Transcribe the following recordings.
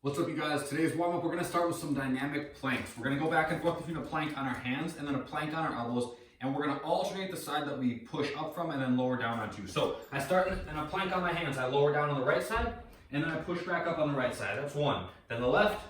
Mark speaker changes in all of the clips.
Speaker 1: What's up, you guys? Today's warm-up, we're going to start with some dynamic planks. We're going to go back and forth between a plank on our hands and then a plank on our elbows, and we're going to alternate the side that we push up from and then lower down onto. So I start in a plank on my hands. I lower down on the right side, and then I push back up on the right side. That's one. Then the left,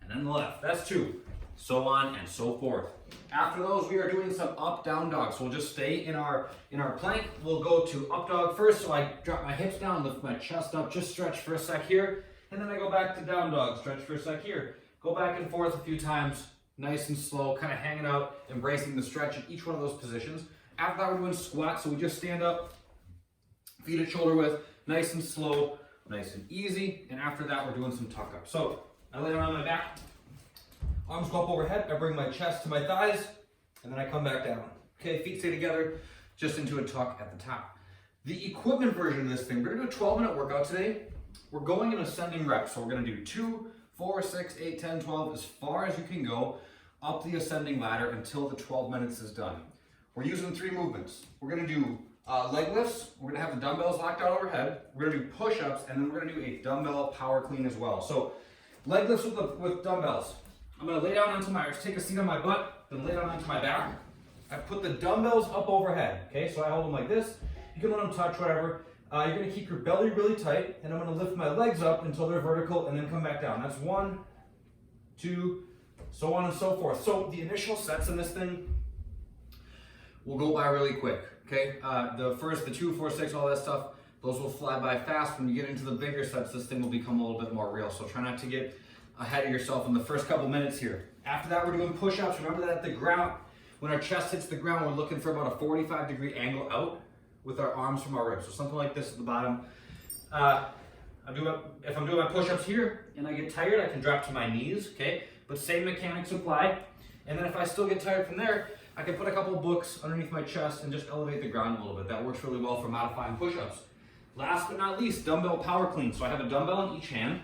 Speaker 1: and then the left. That's two. So on and so forth. After those, we are doing some up-down dog. So we'll just stay in our plank. We'll go to up dog first. So I drop my hips down, lift my chest up, just stretch for a sec here. And then I go back to down dog, stretch for a sec here. Go back and forth a few times, nice and slow, kind of hanging out, embracing the stretch in each one of those positions. After that, we're doing squats, so we just stand up, feet at shoulder width, nice and slow, nice and easy. And after that, we're doing some tuck up. So I lay down on my back, arms go up overhead, I bring my chest to my thighs, and then I come back down. Okay, feet stay together, just into a tuck at the top. The equipment version of this thing, we're gonna do a 12-minute workout today. We're going in ascending reps, so we're going to do 2, 4, 6, 8, 10, 12, as far as you can go up the ascending ladder until the 12 minutes is done. We're using 3 movements. We're going to do leg lifts, we're going to have the dumbbells locked out overhead, we're going to do push-ups, and then we're going to do a dumbbell power clean as well. So leg lifts with dumbbells. I'm going to lay down onto take a seat on my butt, then lay down onto my back. I put the dumbbells up overhead, okay? So I hold them like this. You can let them touch, whatever. You're going to keep your belly really tight, and I'm going to lift my legs up until they're vertical and then come back down. That's 1, 2, so on and so forth. So the initial sets in this thing will go by really quick, okay? The 2, 4, 6, all that stuff, those will fly by fast. When you get into the bigger sets, this thing will become a little bit more real. So try not to get ahead of yourself in the first couple minutes here. After that, we're doing push-ups. Remember that at the ground, when our chest hits the ground, we're looking for about a 45-degree angle out with our arms from our ribs. So something like this at the bottom. If I'm doing my push-ups here and I get tired, I can drop to my knees, okay? But same mechanics apply. And then if I still get tired from there, I can put a couple books underneath my chest and just elevate the ground a little bit. That works really well for modifying push-ups. Last but not least, dumbbell power clean. So I have a dumbbell in each hand.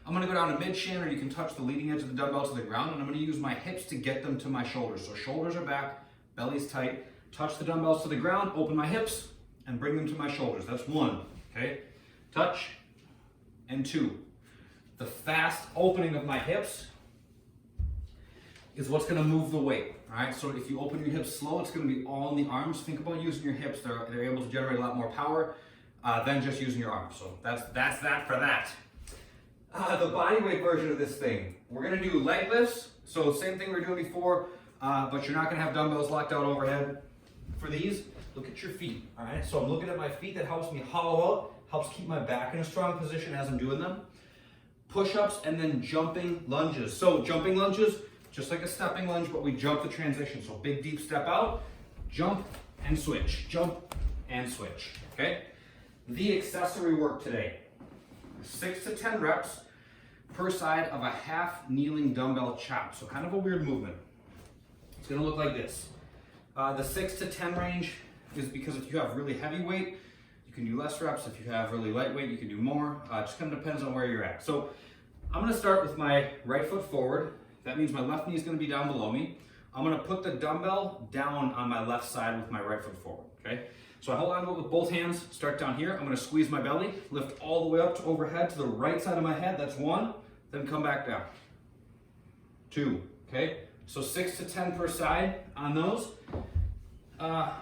Speaker 1: I'm gonna go down to mid-shin, or you can touch the leading edge of the dumbbell to the ground, and I'm gonna use my hips to get them to my shoulders. So shoulders are back, belly's tight. Touch the dumbbells to the ground, open my hips, and bring them to my shoulders. That's 1, okay? Touch, and 2. The fast opening of my hips is what's gonna move the weight, all right? So if you open your hips slow, it's gonna be all in the arms. Think about using your hips. They're able to generate a lot more power than just using your arms. So that's that for that. The body weight version of this thing, we're gonna do leg lifts. So same thing we were doing before, but you're not gonna have dumbbells locked out overhead. For these, look at your feet, all right? So I'm looking at my feet. That helps me hollow out, helps keep my back in a strong position as I'm doing them. Push-ups and then jumping lunges. So jumping lunges, just like a stepping lunge, but we jump the transition. So big deep step out, jump and switch, jump and switch, okay? The accessory work today, 6 to 10 reps per side of a half kneeling dumbbell chop. So kind of a weird movement. It's gonna look like this. The 6 to 10 range is because if you have really heavy weight, you can do less reps. If you have really light weight, you can do more. It just kind of depends on where you're at. So I'm gonna start with my right foot forward. That means my left knee is gonna be down below me. I'm gonna put the dumbbell down on my left side with my right foot forward, okay? So I hold on to it with both hands, start down here. I'm gonna squeeze my belly, lift all the way up to overhead to the right side of my head. That's 1, then come back down. 2, okay? So 6 to 10 per side on those.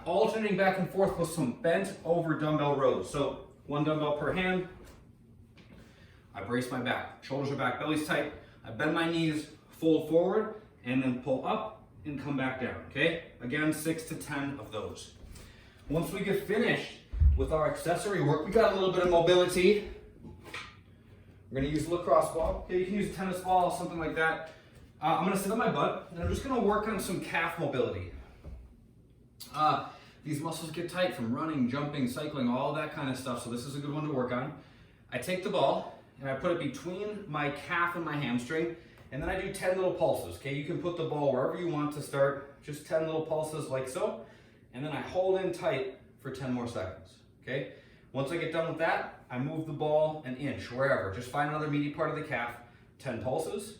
Speaker 1: Alternating back and forth with some bent over dumbbell rows. So 1 dumbbell per hand. I brace my back. Shoulders are back, belly's tight. I bend my knees, fold forward, and then pull up and come back down, okay? Again, 6 to 10 of those. Once we get finished with our accessory work, we got a little bit of mobility. We're gonna use a lacrosse ball. Okay, you can use a tennis ball, something like that. I'm gonna sit on my butt, and I'm just gonna work on some calf mobility. These muscles get tight from running, jumping, cycling, all that kind of stuff, so this is a good one to work on. I take the ball, and I put it between my calf and my hamstring, and then I do 10 little pulses, okay? You can put the ball wherever you want to start, just 10 little pulses like so, and then I hold in tight for 10 more seconds, okay? Once I get done with that, I move the ball an inch, wherever. Just find another meaty part of the calf, 10 pulses,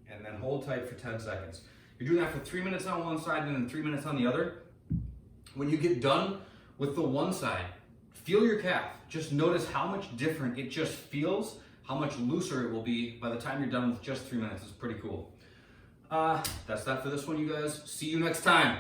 Speaker 1: and then hold tight for 10 seconds. You're doing that for 3 minutes on one side and then 3 minutes on the other. When you get done with the one side, feel your calf. Just notice how much different it just feels how much looser it will be by the time you're done with just 3 minutes. It's pretty cool. That's that for this one, you guys. See you next time.